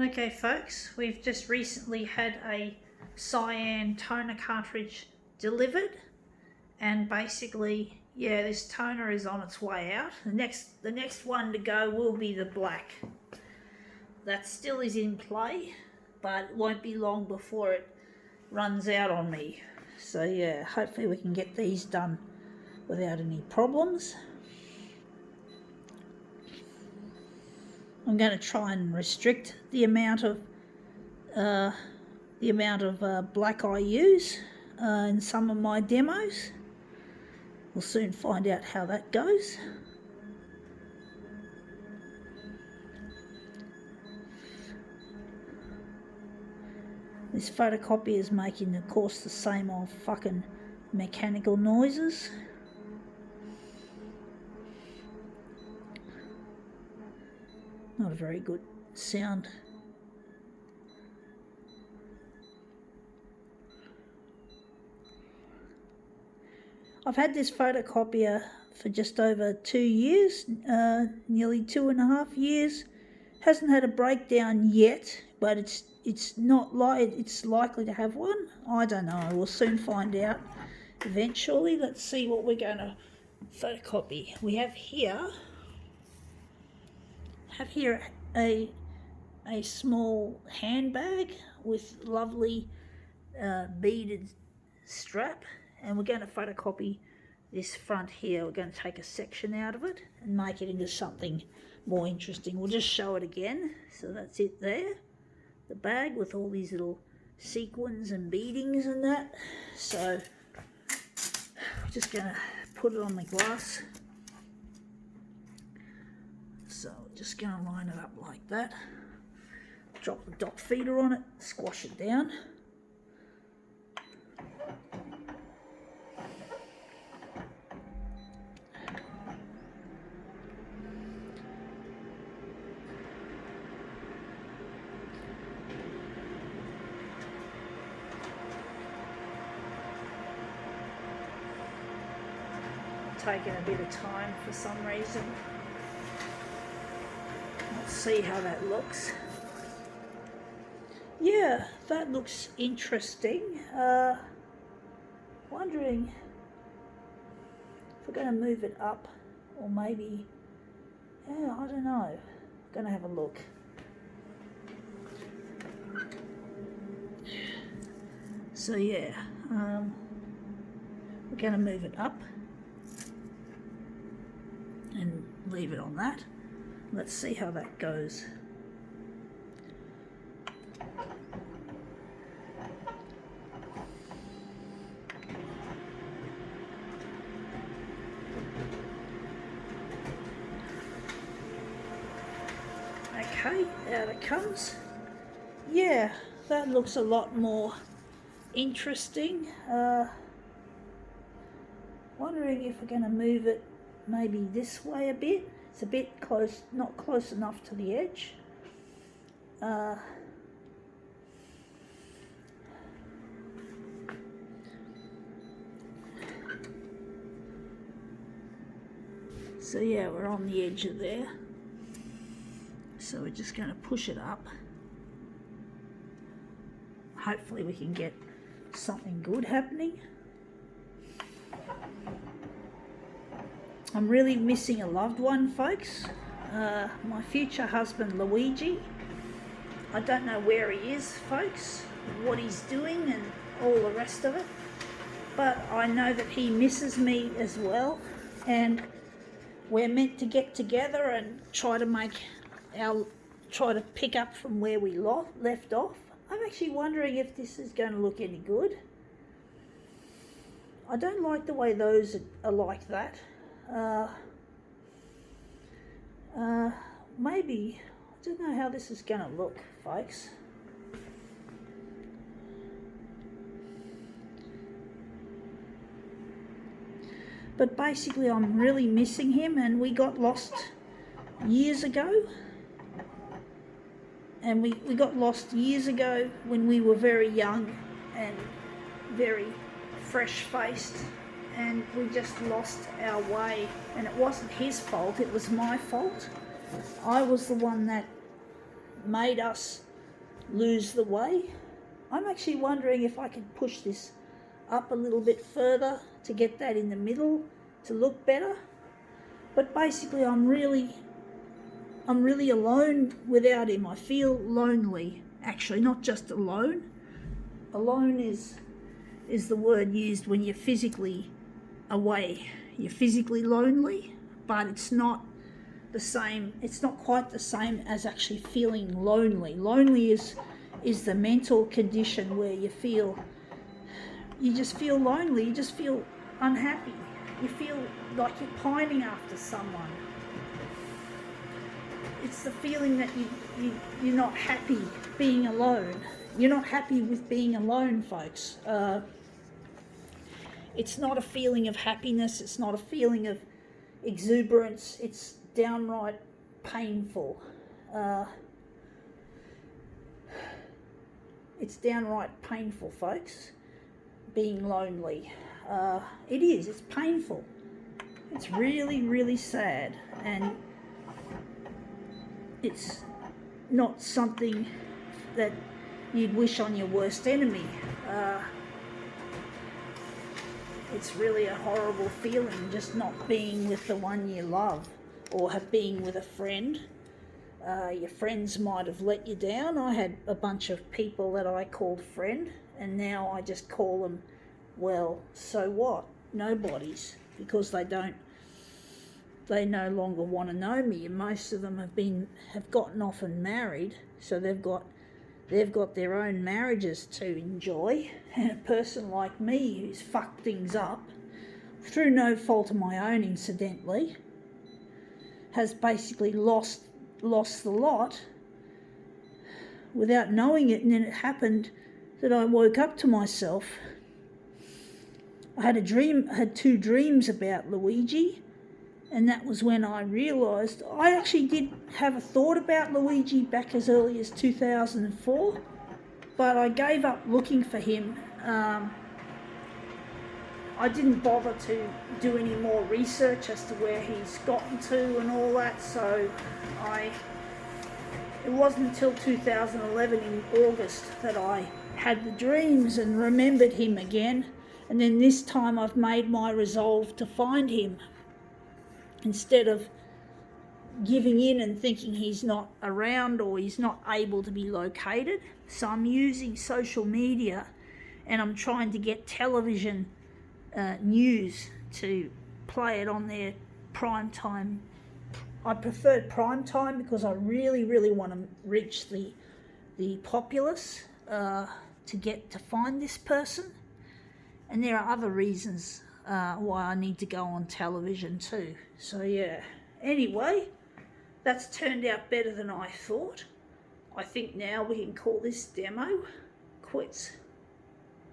Okay folks, we've just recently had a cyan toner cartridge delivered, and basically, yeah, this toner is on its way out. The next one to go will be the black. That still is in play, but it won't be long before it runs out on me. So yeah, hopefully we can get these done without any problems. I'm going to try and restrict the amount of black I use in some of my demos. We'll soon find out how that goes. This photocopier is making, of course, the same old fucking mechanical noises. Not a very good sound. I've had this photocopier for just over 2 years, nearly 2.5 years. Hasn't had a breakdown yet, but it's likely to have one. I don't know. We'll soon find out. Eventually, let's see what we're going to photocopy. We have here a small handbag with lovely beaded strap, and we're going to photocopy this front here. We're going to take a section out of it and make it into something more interesting. We'll just show it again. So that's it there, the bag with all these little sequins and beadings and that. So I'm just going to put it on the glass. So just going to line it up like that. Drop the dot feeder on it, squash it down. Taking a bit of time for some reason. Let's see how that looks. Yeah, that looks interesting. Wondering if we're going to move it up, or maybe, yeah, I don't know. Going to have a look. So yeah, we're going to move it up and leave it on that. Let's see how that goes. Okay, out it comes. Yeah, that looks a lot more interesting. Wondering if we're going to move it maybe this way a bit. It's a bit close, not close enough to the edge. So yeah, we're on the edge of there. So we're just going to push it up. Hopefully we can get something good happening. I'm really missing a loved one, folks. My future husband, Luigi. I don't know where he is, folks, what he's doing and all the rest of it. But I know that he misses me as well. And we're meant to get together and try to pick up from where we left off. I'm actually wondering if this is going to look any good. I don't like the way those are like that. Maybe, I don't know how this is going to look, folks. But basically I'm really missing him, and we got lost years ago. And we got lost years ago when we were very young and very fresh-faced, and we just lost our way. And it wasn't his fault, it was my fault. I was the one that made us lose the way. I'm actually wondering if I could push this up a little bit further to get that in the middle to look better. But basically I'm really alone without him. I feel lonely, actually, not just alone. Alone is the word used when you're physically away. You're physically lonely, but it's not the same. It's not quite the same as actually feeling lonely. Lonely is the mental condition where you just feel lonely. You just feel unhappy. You feel like you're pining after someone. It's the feeling that you're not happy being alone. You're not happy with being alone, folks. It's not a feeling of happiness. It's not a feeling of exuberance. It's downright painful. It's downright painful, folks, being lonely. It is. It's painful. It's really, really sad. And it's not something that you'd wish on your worst enemy. It's really a horrible feeling, just not being with the one you love, or being with a friend. Your friends might have let you down. I had a bunch of people that I called friend, and now I just call them, well, so what? Nobodies, because they no longer want to know me, and most of them have gotten off and married, so they've got their own marriages to enjoy. And a person like me who's fucked things up through no fault of my own, incidentally, has basically lost the lot without knowing it. And then it happened that I woke up to myself. I had two dreams about Luigi. And that was when I realised I actually did have a thought about Luigi back as early as 2004, but I gave up looking for him. I didn't bother to do any more research as to where he's gotten to and all that, so it wasn't until 2011 in August that I had the dreams and remembered him again, and then this time I've made my resolve to find him. Instead of giving in and thinking he's not around or he's not able to be located. So I'm using social media, and I'm trying to get television news to play it on their prime time. I prefer prime time because I really, really want to reach the populace to find this person. And there are other reasons why I need to go on television too. So yeah, anyway, that's turned out better than I thought. I think now we can call this demo quits.